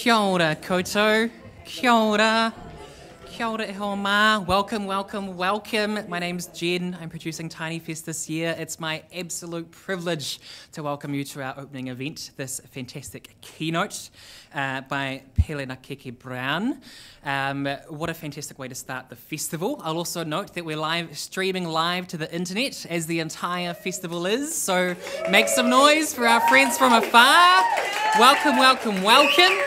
Kia ora koutou. Kia ora. Kia ora e hoa mā. Welcome, welcome, welcome. My name's Jen. I'm producing Tiny Fest this year. It's my absolute privilege to welcome you to our opening event, this fantastic keynote by Pelenakeke Brown. What a fantastic way to start the festival. I'll also note that we're streaming live to the internet, as the entire festival is. So make some noise for our friends from afar. Welcome, welcome, welcome.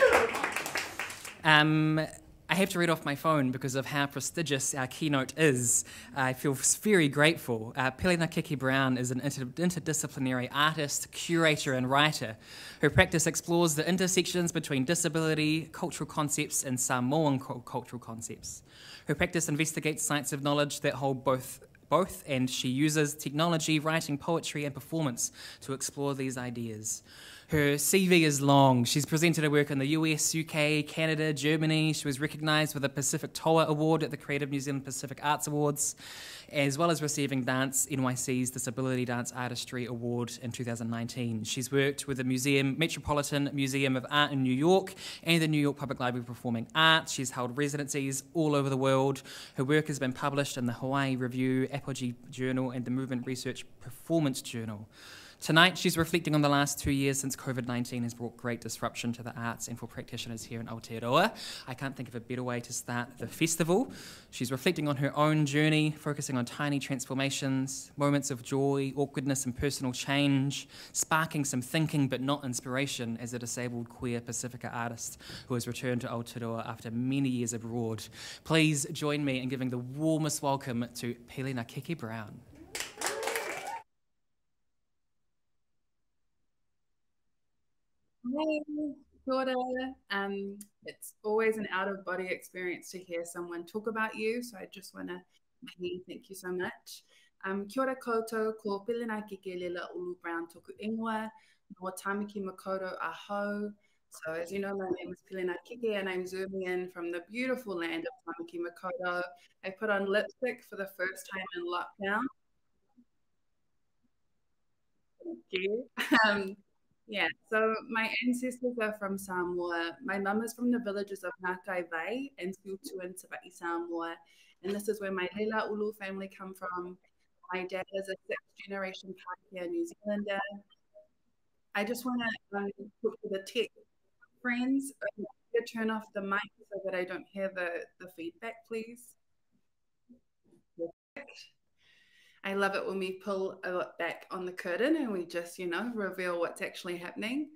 I have to read off my phone because of how prestigious our keynote is. I feel very grateful. Pelenakeke Brown is an interdisciplinary artist, curator, and writer. Her practice explores the intersections between disability, cultural concepts, and Samoan cultural concepts. Her practice investigates sites of knowledge that hold both, and she uses technology, writing, poetry, and performance to explore these ideas. Her CV is long. She's presented her work in the US, UK, Canada, Germany. She was recognised with a Pacific Toa Award at the Creative New Zealand Pacific Arts Awards, as well as receiving Dance NYC's Disability Dance Artistry Award in 2019. She's worked with the Metropolitan Museum of Art in New York and the New York Public Library of Performing Arts. She's held residencies all over the world. Her work has been published in the Hawaii Review, Apogee Journal, and the Movement Research Performance Journal. Tonight, she's reflecting on the last 2 years since COVID-19 has brought great disruption to the arts and for practitioners here in Aotearoa. I can't think of a better way to start the festival. She's reflecting on her own journey, focusing on tiny transformations, moments of joy, awkwardness, and personal change, sparking some thinking but not inspiration as a disabled queer Pasifika artist who has returned to Aotearoa after many years abroad. Please join me in giving the warmest welcome to Pelenakeke Brown. Hey, kia ora. It's always an out-of-body experience to hear someone talk about you, so I just want to thank you so much. Kia ora koutou, ko Pelenakeke Lila Ulu Brown toku ingoa, no Tamaki Makoto aho. So as you know, my name is Pelenakeke and I'm zooming in from the beautiful land of Tamaki Makoto. I put on lipstick for the first time in lockdown. Thank you. Yeah, so my ancestors are from Samoa. My mum is from the villages of Ngākai Vai and Siutu in Tivai, Samoa. And this is where my Leila Ulu family come from. My dad is a sixth-generation Pākehā New Zealander. I just want to talk to the tech friends. Turn off the mic so that I don't hear the feedback, please. I love it when we pull a look back on the curtain and we just, reveal what's actually happening.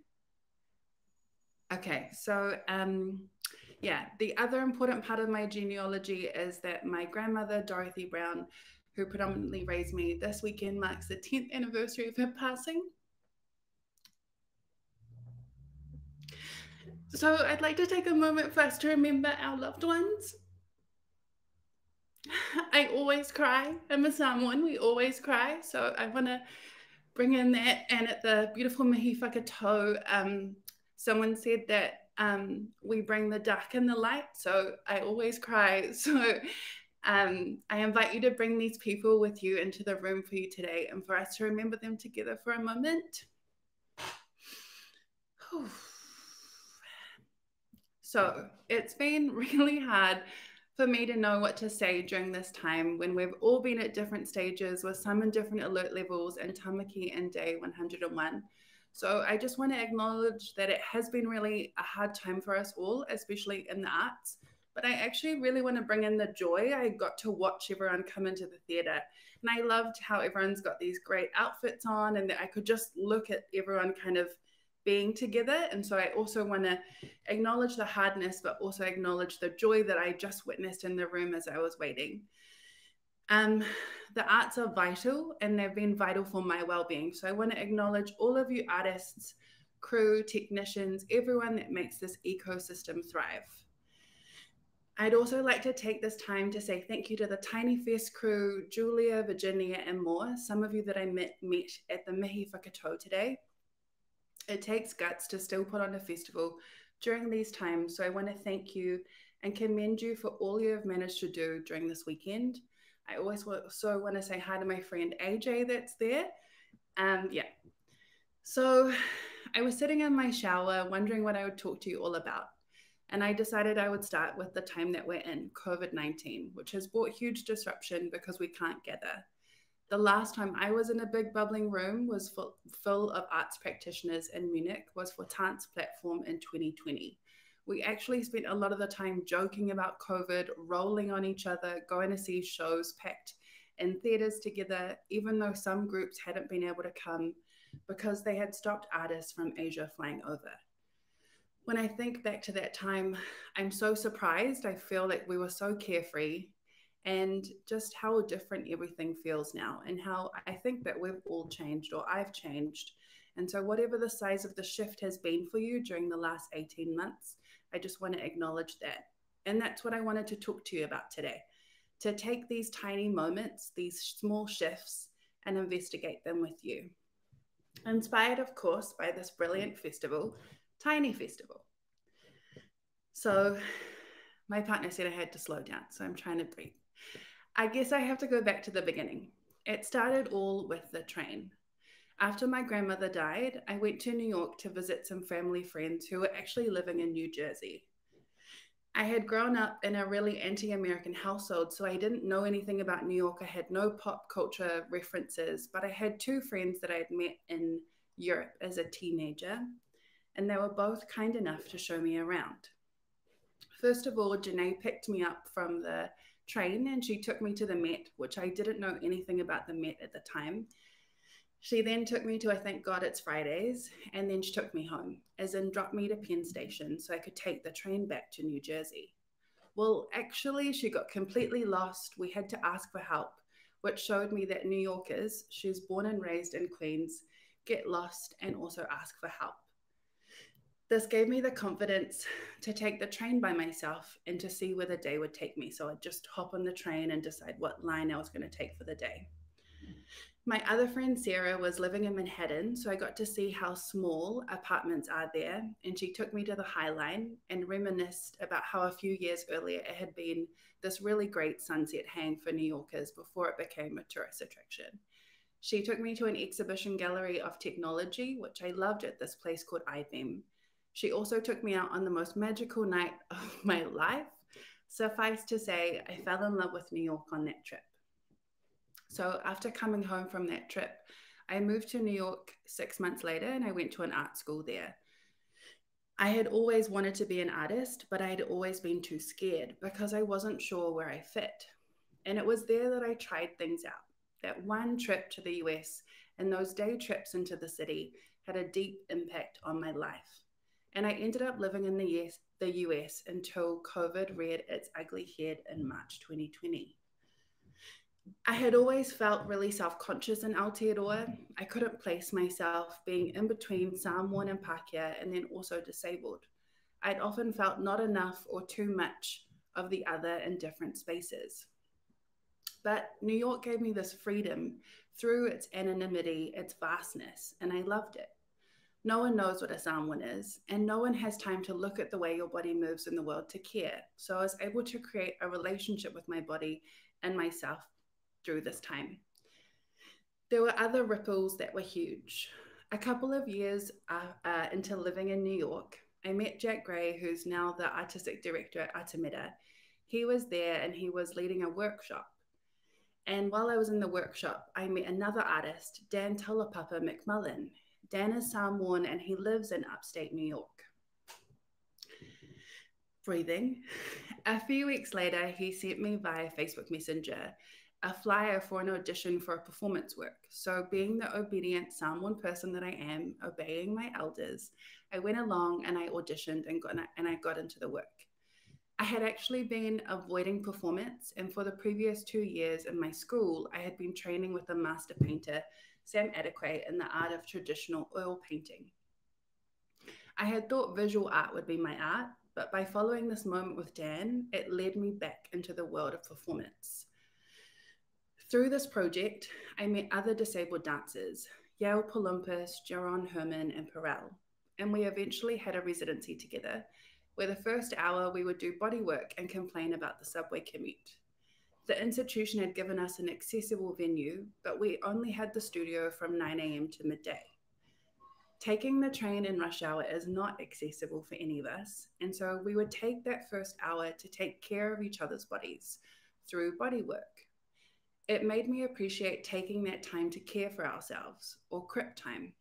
Okay, so yeah, the other important part of my genealogy is that my grandmother, Dorothy Brown, who predominantly raised me, this weekend marks the 10th anniversary of her passing. So I'd like to take a moment first to remember our loved ones. I always cry. I'm a Samoan. We always cry. So I want to bring in that. And at the beautiful mihi whakatau, someone said that we bring the dark and the light. So I always cry. So I invite you to bring these people with you into the room for you today and for us to remember them together for a moment. So it's been really hard for me to know what to say during this time when we've all been at different stages with some in different alert levels and tamaki in day 101. So I just want to acknowledge that it has been really a hard time for us all, especially in the arts. But I actually really want to bring in the joy. I got to watch everyone come into the theatre. And I loved how everyone's got these great outfits on and that I could just look at everyone kind of being together. And so I also want to acknowledge the hardness, but also acknowledge the joy that I just witnessed in the room as I was waiting. The arts are vital and they've been vital for my well-being. So I want to acknowledge all of you artists, crew, technicians, everyone that makes this ecosystem thrive. I'd also like to take this time to say thank you to the Tiny Fest crew, Julia, Virginia, and more, some of you that I met at the Mihi Whakatau today. It takes guts to still put on a festival during these times. So I want to thank you and commend you for all you have managed to do during this weekend. I also want to say hi to my friend AJ that's there. Yeah. So I was sitting in my shower wondering what I would talk to you all about. And I decided I would start with the time that we're in, COVID-19, which has brought huge disruption because we can't gather. The last time I was in a big bubbling room was full of arts practitioners in Munich was for Tanz platform in 2020. We actually spent a lot of the time joking about COVID, rolling on each other, going to see shows packed in theatres together, even though some groups hadn't been able to come because they had stopped artists from Asia flying over. When I think back to that time, I'm so surprised. I feel like we were so carefree, and just how different everything feels now, and how I think that we've all changed, or I've changed. And so whatever the size of the shift has been for you during the last 18 months, I just want to acknowledge that. And that's what I wanted to talk to you about today, to take these tiny moments, these small shifts, and investigate them with you. Inspired, of course, by this brilliant festival, Tiny Festival. So my partner said I had to slow down, so I'm trying to breathe. I guess I have to go back to the beginning. It started all with the train. After my grandmother died, I went to New York to visit some family friends who were actually living in New Jersey. I had grown up in a really anti-American household, so I didn't know anything about New York. I had no pop culture references, but I had two friends that I had met in Europe as a teenager, and they were both kind enough to show me around. First of all, Janae picked me up from the train and she took me to the Met, which I didn't know anything about the Met at the time. She then took me to I Thank God It's Fridays, and then she took me home, as in dropped me to Penn Station so I could take the train back to New Jersey. Well, actually, she got completely lost. We had to ask for help, which showed me that New Yorkers, she's born and raised in Queens, get lost and also ask for help. This gave me the confidence to take the train by myself and to see where the day would take me. So I'd just hop on the train and decide what line I was going to take for the day. My other friend Sarah was living in Manhattan, so I got to see how small apartments are there, and she took me to the High Line and reminisced about how a few years earlier it had been this really great sunset hang for New Yorkers before it became a tourist attraction. She took me to an exhibition gallery of technology, which I loved at this place called IBM. She also took me out on the most magical night of my life. Suffice to say, I fell in love with New York on that trip. So after coming home from that trip, I moved to New York 6 months later and I went to an art school there. I had always wanted to be an artist, but I had always been too scared because I wasn't sure where I fit. And it was there that I tried things out. That one trip to the US and those day trips into the city had a deep impact on my life. And I ended up living in the US until COVID reared its ugly head in March 2020. I had always felt really self-conscious in Aotearoa. I couldn't place myself being in between Sāmoan and Pākehā and then also disabled. I'd often felt not enough or too much of the other in different spaces. But New York gave me this freedom through its anonymity, its vastness, and I loved it. No one knows what a Sāmoan is, and no one has time to look at the way your body moves in the world to care. So I was able to create a relationship with my body and myself through this time. There were other ripples that were huge. A couple of years into living in New York, I met Jack Gray, who's now the artistic director at Aotearoa. He was there and he was leading a workshop. And while I was in the workshop, I met another artist, Dan Tulapapa McMullen. Dan is Samoan and he lives in upstate New York. Breathing. A few weeks later, he sent me via Facebook Messenger a flyer for an audition for a performance work. So being the obedient Samoan person that I am, obeying my elders, I went along and I auditioned and I got into the work. I had actually been avoiding performance, and for the previous 2 years in my school, I had been training with a master painter, Sam Adequate, in the art of traditional oil painting. I had thought visual art would be my art, but by following this moment with Dan, it led me back into the world of performance. Through this project, I met other disabled dancers, Yael Palumpis, Jaron Herman, and Perel, and we eventually had a residency together, where the first hour we would do body work and complain about the subway commute. The institution had given us an accessible venue, but we only had the studio from 9 a.m. to midday. Taking the train in rush hour is not accessible for any of us, and so we would take that first hour to take care of each other's bodies through body work. It made me appreciate taking that time to care for ourselves, or crip time.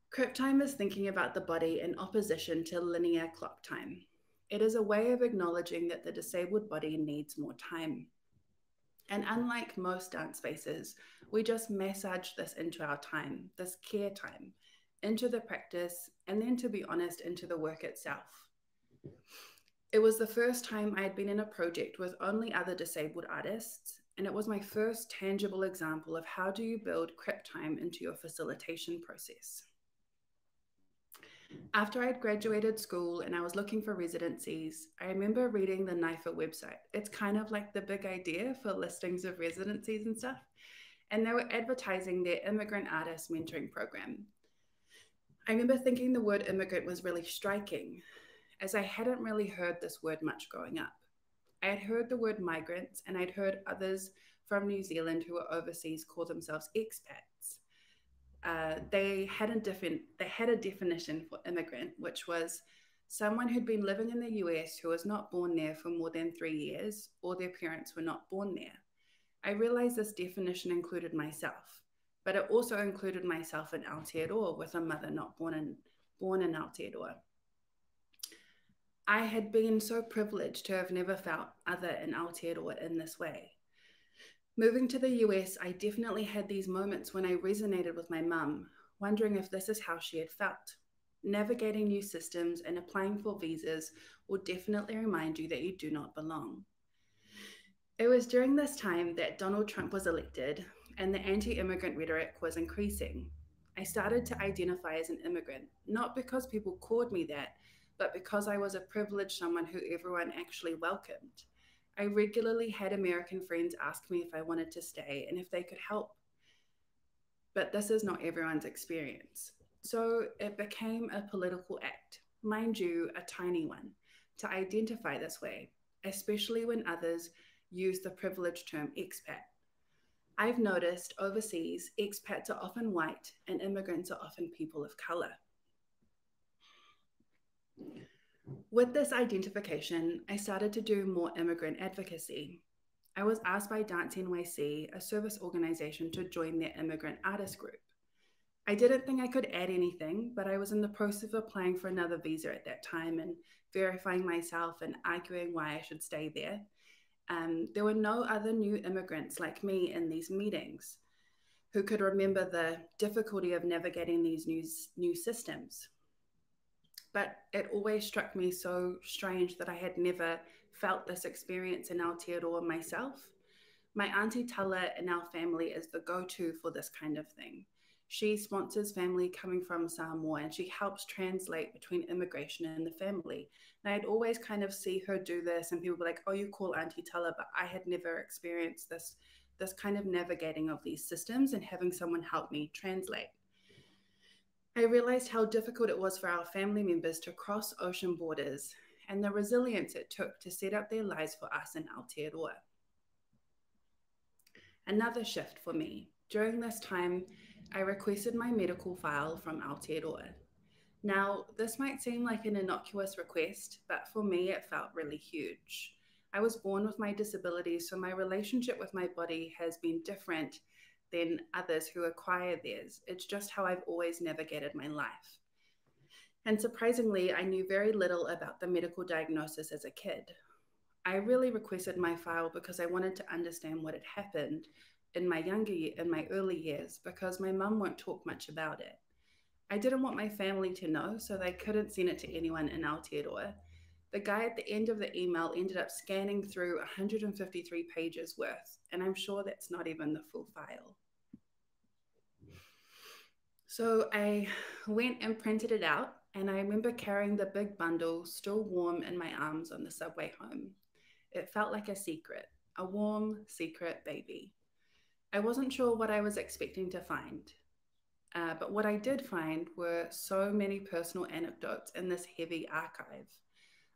Crip time is thinking about the body in opposition to linear clock time. It is a way of acknowledging that the disabled body needs more time. And unlike most dance spaces, we just massage this into our time, this care time, into the practice, and then, to be honest, into the work itself. It was the first time I had been in a project with only other disabled artists, and it was my first tangible example of how do you build crip time into your facilitation process. After I'd graduated school and I was looking for residencies, I remember reading the NIFA website. It's kind of like the big idea for listings of residencies and stuff. And they were advertising their immigrant artist mentoring program. I remember thinking the word immigrant was really striking, as I hadn't really heard this word much growing up. I had heard the word migrants, and I'd heard others from New Zealand who were overseas call themselves expats. They had a definition for immigrant, which was someone who'd been living in the US who was not born there for more than 3 years, or their parents were not born there. I realized this definition included myself, but it also included myself in Aotearoa with a mother not born in Aotearoa. I had been so privileged to have never felt other in Aotearoa in this way. Moving to the US, I definitely had these moments when I resonated with my mum, wondering if this is how she had felt. Navigating new systems and applying for visas will definitely remind you that you do not belong. It was during this time that Donald Trump was elected and the anti-immigrant rhetoric was increasing. I started to identify as an immigrant, not because people called me that, but because I was a privileged someone who everyone actually welcomed. I regularly had American friends ask me if I wanted to stay and if they could help. But this is not everyone's experience. So it became a political act, mind you, a tiny one, to identify this way, especially when others use the privileged term expat. I've noticed overseas, expats are often white and immigrants are often people of color. With this identification, I started to do more immigrant advocacy. I was asked by Dance NYC, a service organization, to join their immigrant artist group. I didn't think I could add anything, but I was in the process of applying for another visa at that time and verifying myself and arguing why I should stay there. There were no other new immigrants like me in these meetings who could remember the difficulty of navigating these new systems. But it always struck me so strange that I had never felt this experience in Aotearoa myself. My auntie Tala in our family is the go-to for this kind of thing. She sponsors family coming from Samoa and she helps translate between immigration and the family. And I'd always kind of see her do this and people were like, oh, you call Auntie Tala, but I had never experienced this kind of navigating of these systems and having someone help me translate. I realized how difficult it was for our family members to cross ocean borders and the resilience it took to set up their lives for us in Aotearoa. Another shift for me. During this time, I requested my medical file from Aotearoa. Now, this might seem like an innocuous request, but for me, it felt really huge. I was born with my disabilities, so my relationship with my body has been different than others who acquire theirs. It's just how I've always navigated my life. And surprisingly, I knew very little about the medical diagnosis as a kid. I really requested my file because I wanted to understand what had happened in my early years, because my mum won't talk much about it. I didn't want my family to know, so they couldn't send it to anyone in Aotearoa. The guy at the end of the email ended up scanning through 153 pages worth, and I'm sure that's not even the full file. So I went and printed it out, and I remember carrying the big bundle still warm in my arms on the subway home. It felt like a secret, a warm, secret baby. I wasn't sure what I was expecting to find, but what I did find were so many personal anecdotes in this heavy archive.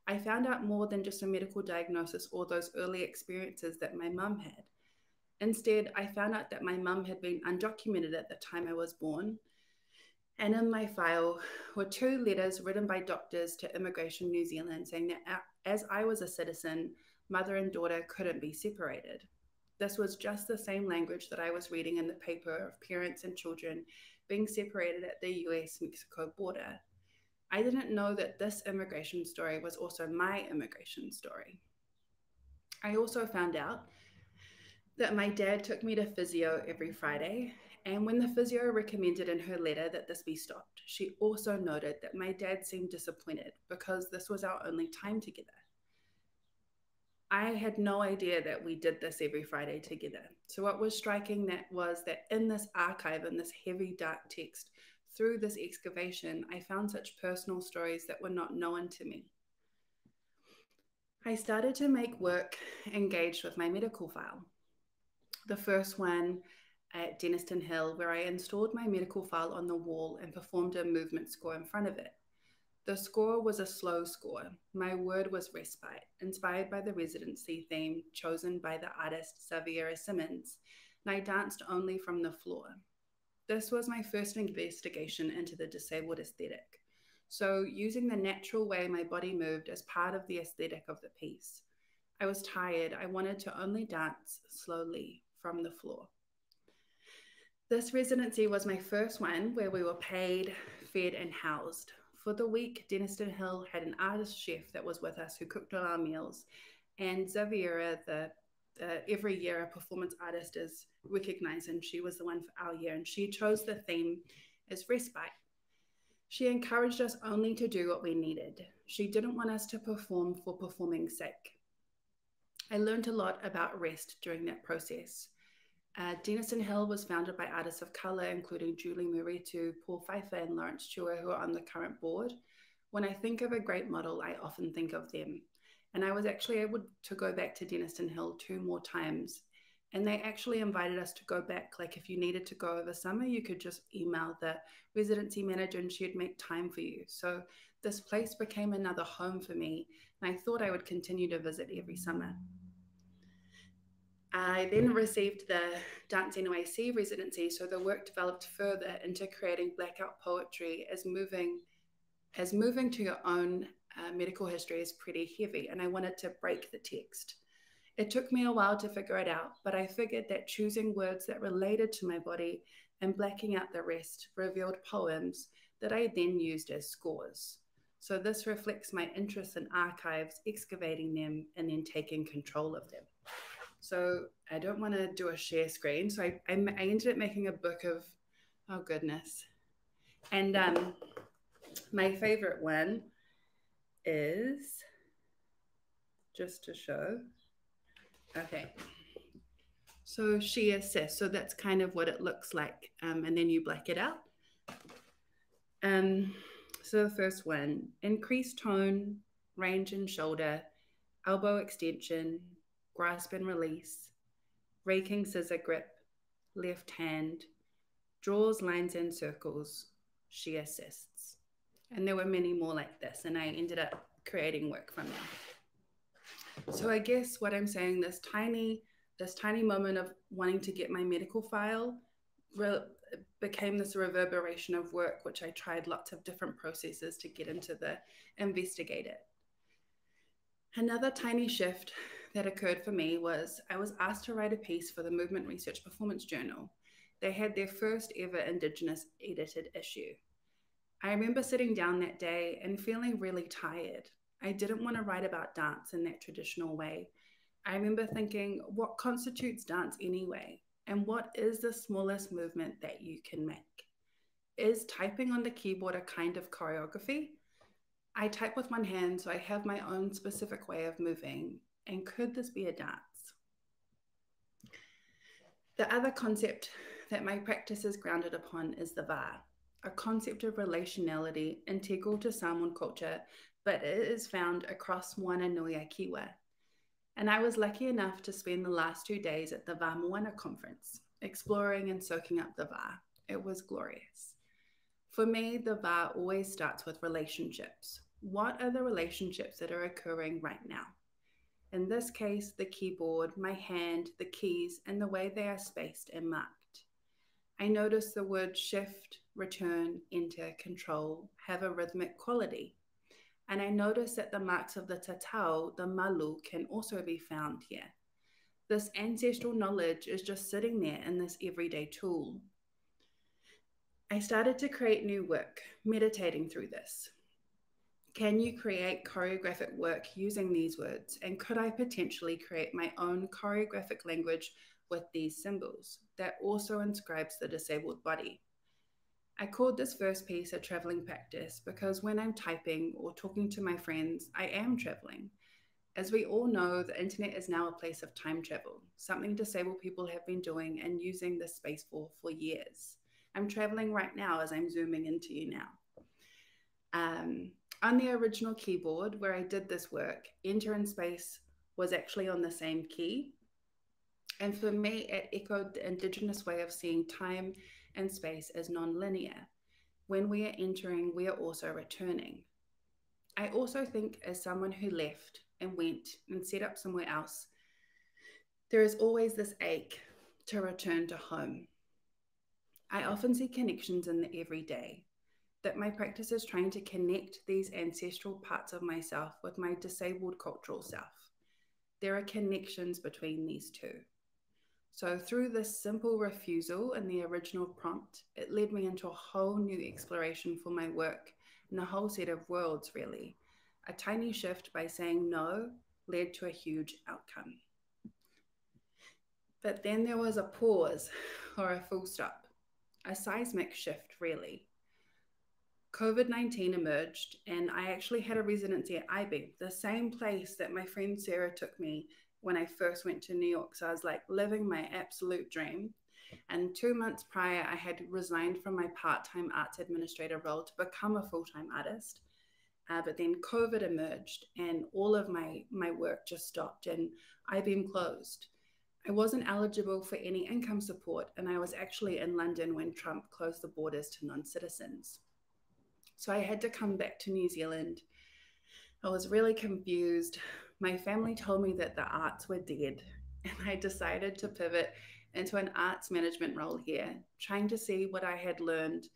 I found out more than just a medical diagnosis or those early experiences that my mum had. Instead, I found out that my mum had been undocumented at the time I was born, And in my file were 2 letters written by doctors to Immigration New Zealand saying that as I was a citizen, mother and daughter couldn't be separated. This was just the same language that I was reading in the paper of parents and children being separated at the US-Mexico border. I didn't know that this immigration story was also my immigration story. I also found out that my dad took me to physio every Friday, and when the physio recommended in her letter that this be stopped, she also noted that my dad seemed disappointed because this was our only time together. I had no idea that we did this every Friday together. So what was striking that was that in this archive, in this heavy dark text, through this excavation, I found such personal stories that were not known to me. I started to make work engaged with my medical file. The first one at Denniston Hill, where I installed my medical file on the wall and performed a movement score in front of it. The score was a slow score. My word was respite, inspired by the residency theme chosen by the artist Xaviera Simmons, and I danced only from the floor. This was my first investigation into the disabled aesthetic. So using the natural way my body moved as part of the aesthetic of the piece. I was tired. I wanted to only dance slowly from the floor. This residency was my first one where we were paid, fed, and housed. For the week, Denniston Hill had an artist chef that was with us who cooked all our meals. And Xaviera, every year a performance artist is recognized, and she was the one for our year. And she chose the theme as respite. She encouraged us only to do what we needed. She didn't want us to perform for performing's sake. I learned a lot about rest during that process. Denniston Hill was founded by artists of colour, including Julie Muritu, Paul Pfeiffer, and Lawrence Chua, who are on the current board. When I think of a great model, I often think of them. And I was actually able to go back to Denniston Hill 2 more times. And they actually invited us to go back. Like if you needed to go over summer, you could just email the residency manager and she'd make time for you. So this place became another home for me. And I thought I would continue to visit every summer. I then received the Dance NYC residency, so the work developed further into creating blackout poetry as moving to your own medical history is pretty heavy, and I wanted to break the text. It took me a while to figure it out, but I figured that choosing words that related to my body and blacking out the rest revealed poems that I then used as scores. So this reflects my interest in archives, excavating them, and then taking control of them. So I don't want to do a share screen. So I ended up making a book of, oh goodness. And my favorite one is, just to show, okay. So she assists. So that's kind of what it looks like. And then you black it out. So the first one, increased tone, range and shoulder, elbow extension, grasp and release, raking scissor grip, left hand, draws lines and circles, she assists. And there were many more like this, and I ended up creating work from them. So I guess what I'm saying, this tiny moment of wanting to get my medical file became this reverberation of work, which I tried lots of different processes to get into the investigate it. Another tiny shift that occurred for me was I was asked to write a piece for the Movement Research Performance Journal. They had their first ever Indigenous edited issue. I remember sitting down that day and feeling really tired. I didn't want to write about dance in that traditional way. I remember thinking, what constitutes dance anyway? And what is the smallest movement that you can make? Is typing on the keyboard a kind of choreography? I type with one hand, so I have my own specific way of moving. And could this be a dance? The other concept that my practice is grounded upon is the va, a concept of relationality integral to Sāmoan culture, but it is found across Moana Nui a Kiwa. And I was lucky enough to spend the last 2 days at the Va Moana conference, exploring and soaking up the va. It was glorious. For me, the va always starts with relationships. What are the relationships that are occurring right now? In this case, the keyboard, my hand, the keys, and the way they are spaced and marked. I notice the word shift, return, enter, control have a rhythmic quality. And I notice that the marks of the tatau, the malu, can also be found here. This ancestral knowledge is just sitting there in this everyday tool. I started to create new work, meditating through this. Can you create choreographic work using these words? And could I potentially create my own choreographic language with these symbols that also inscribes the disabled body? I called this first piece a traveling practice because when I'm typing or talking to my friends, I am traveling. As we all know, the internet is now a place of time travel, something disabled people have been doing and using this space for years. I'm traveling right now as I'm zooming into you now. On the original keyboard where I did this work, enter and space was actually on the same key. And for me, it echoed the Indigenous way of seeing time and space as non-linear. When we are entering, we are also returning. I also think as someone who left and went and set up somewhere else, there is always this ache to return to home. I often see connections in the everyday, that my practice is trying to connect these ancestral parts of myself with my disabled cultural self. There are connections between these two. So through this simple refusal in the original prompt, it led me into a whole new exploration for my work and a whole set of worlds, really. A tiny shift by saying no led to a huge outcome. But then there was a pause or a full stop, a seismic shift, really. COVID-19 emerged, and I actually had a residency at IB, the same place that my friend Sarah took me when I first went to New York. So I was like living my absolute dream. And 2 months prior, I had resigned from my part-time arts administrator role to become a full-time artist. But then COVID emerged and all of my work just stopped and IBM closed. I wasn't eligible for any income support, and I was actually in London when Trump closed the borders to non-citizens. So I had to come back to New Zealand. I was really confused. My family told me that the arts were dead, and I decided to pivot into an arts management role here, trying to see what I had learned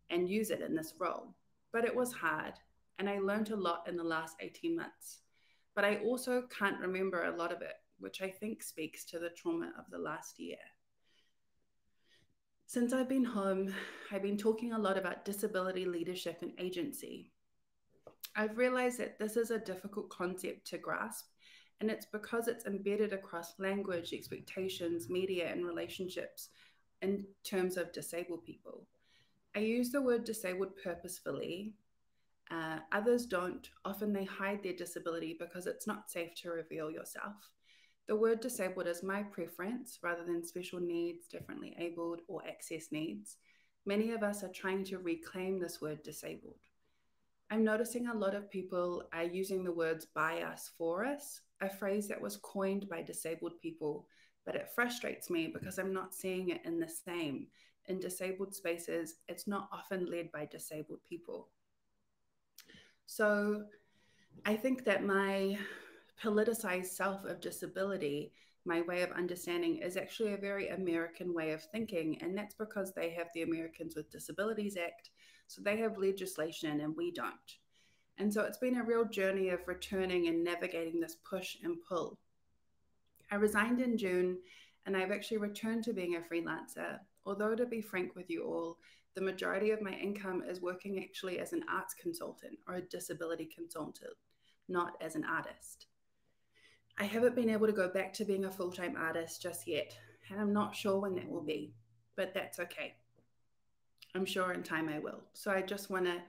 and use it in this role. But it was hard, and I learned a lot in the last 18 months. But I also can't remember a lot of it, which I think speaks to the trauma of the last year. Since I've been home, I've been talking a lot about disability leadership and agency. I've realized that this is a difficult concept to grasp, and it's because it's embedded across language, expectations, media, and relationships in terms of disabled people. I use the word disabled purposefully. Others don't. Often they hide their disability because it's not safe to reveal yourself. The word disabled is my preference rather than special needs, differently abled, or access needs. Many of us are trying to reclaim this word disabled. I'm noticing a lot of people are using the words by us, for us, a phrase that was coined by disabled people, but it frustrates me because I'm not seeing it in the same. In disabled spaces, it's not often led by disabled people. So I think that my politicized self of disability, my way of understanding, is actually a very American way of thinking. And that's because they have the Americans with Disabilities Act. So they have legislation and we don't. And so it's been a real journey of returning and navigating this push and pull. I resigned in June and I've actually returned to being a freelancer. Although, to be frank with you all, the majority of my income is working actually as an arts consultant or a disability consultant, not as an artist. I haven't been able to go back to being a full-time artist just yet, and I'm not sure when that will be, but that's okay. I'm sure in time I will. So I just want to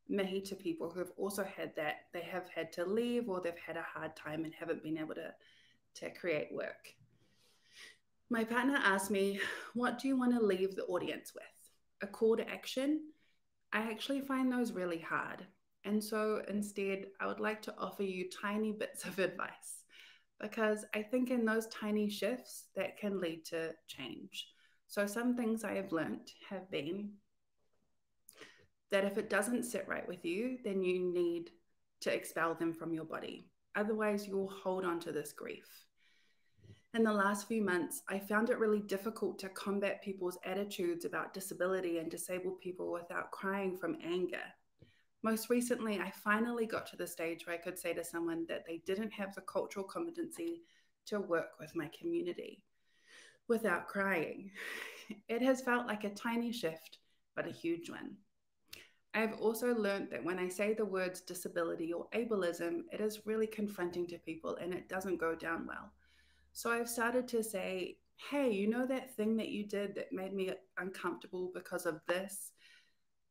mihi to people who have also had that. They have had to leave or they've had a hard time and haven't been able to create work. My partner asked me, what do you want to leave the audience with? A call to action? I actually find those really hard. And so instead, I would like to offer you tiny bits of advice, because I think in those tiny shifts that can lead to change. So some things I have learned have been that if it doesn't sit right with you, then you need to expel them from your body. Otherwise, you'll hold on to this grief. In the last few months, I found it really difficult to combat people's attitudes about disability and disabled people without crying from anger. Most recently, I finally got to the stage where I could say to someone that they didn't have the cultural competency to work with my community without crying. It has felt like a tiny shift, but a huge one. I've also learned that when I say the words disability or ableism, it is really confronting to people and it doesn't go down well. So I've started to say, hey, you know that thing that you did that made me uncomfortable because of this?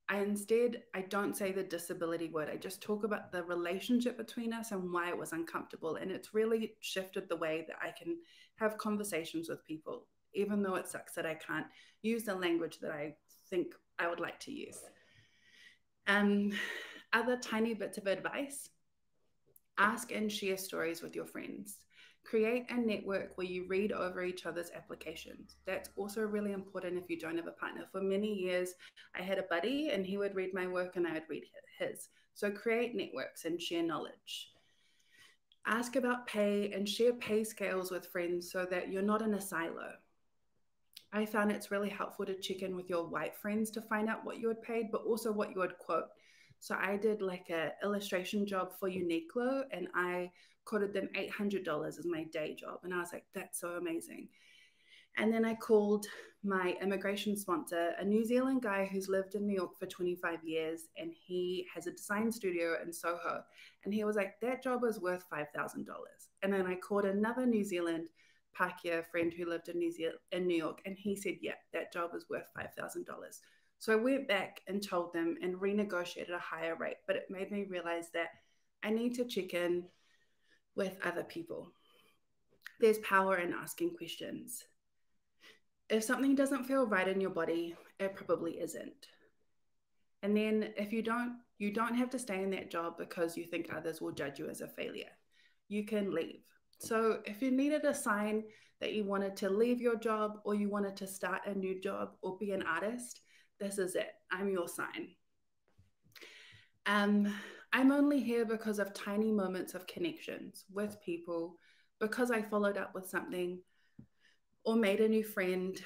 I don't say the disability word. I just talk about the relationship between us and why it was uncomfortable. And it's really shifted the way that I can have conversations with people, even though it sucks that I can't use the language that I think I would like to use. Other tiny bits of advice: ask and share stories with your friends. Create a network where you read over each other's applications. That's also really important if you don't have a partner. For many years, I had a buddy and he would read my work and I would read his. So create networks and share knowledge. Ask about pay and share pay scales with friends so that you're not in a silo. I found it's really helpful to check in with your white friends to find out what you had paid, but also what you would quote. So I did like an illustration job for Uniqlo and I quoted them $800 as my day job. And I was like, that's so amazing. And then I called my immigration sponsor, a New Zealand guy who's lived in New York for 25 years, and he has a design studio in Soho. And he was like, that job was worth $5,000. And then I called another New Zealand Pākehā friend who lived in New York, and he said, yeah, that job is worth $5,000. So I went back and told them and renegotiated a higher rate, but it made me realize that I need to check in with other people. There's power in asking questions. If something doesn't feel right in your body, it probably isn't. And then if you don't have to stay in that job because you think others will judge you as a failure. You can leave. So if you needed a sign that you wanted to leave your job or you wanted to start a new job or be an artist, this is it. I'm your sign. I'm only here because of tiny moments of connections with people, because I followed up with something or made a new friend,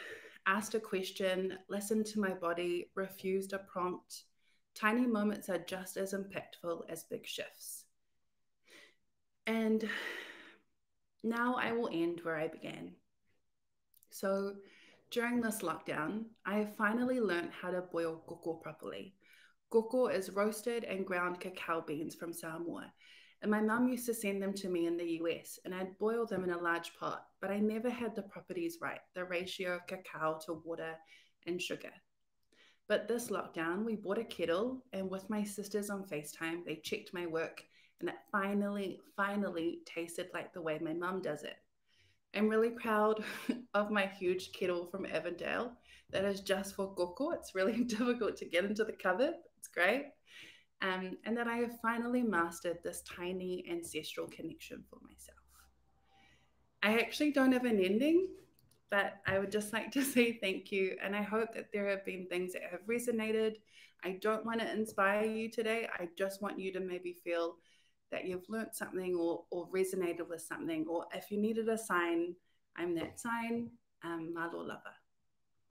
asked a question, listened to my body, refused a prompt. Tiny moments are just as impactful as big shifts. And now I will end where I began. So during this lockdown, I have finally learned how to boil koko properly. Koko is roasted and ground cacao beans from Samoa. And my mum used to send them to me in the US, and I'd boil them in a large pot, but I never had the properties right, the ratio of cacao to water and sugar. But this lockdown, we bought a kettle, and with my sisters on FaceTime, they checked my work, and it finally tasted like the way my mum does it. I'm really proud of my huge kettle from Avondale that is just for koko. It's really difficult to get into the cupboard. It's great. And that I have finally mastered this tiny ancestral connection for myself. I actually don't have an ending, but I would just like to say thank you. And I hope that there have been things that have resonated. I don't want to inspire you today. I just want you to maybe feel that you've learned something or resonated with something. Or if you needed a sign, I'm that sign. Malo lava.